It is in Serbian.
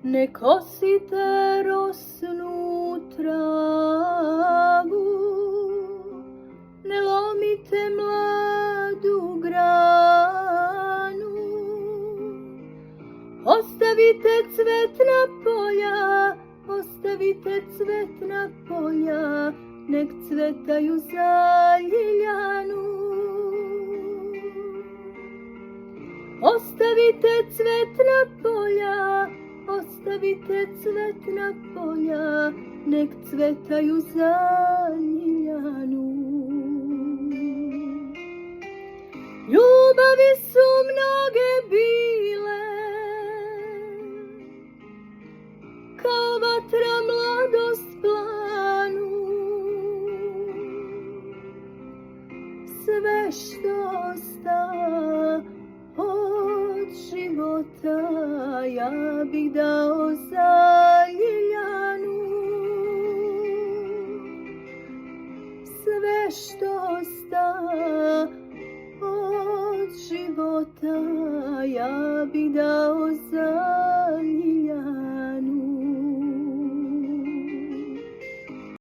Ne kosite rosnu travu, ne lomite mladu granu, ostavite cvetna polja, ostavite cvetna polja, nek cvetaju za ljiljanu. Ostavite cvetna polja, ostavite cvetna polja, nek cvetaju za ljiljanu. Ljubavi su mnoge bile, kao vatra mladost planu. Sve što sta od života ja bih dao za ljiljanu. Sve što sta od života ja bih dao za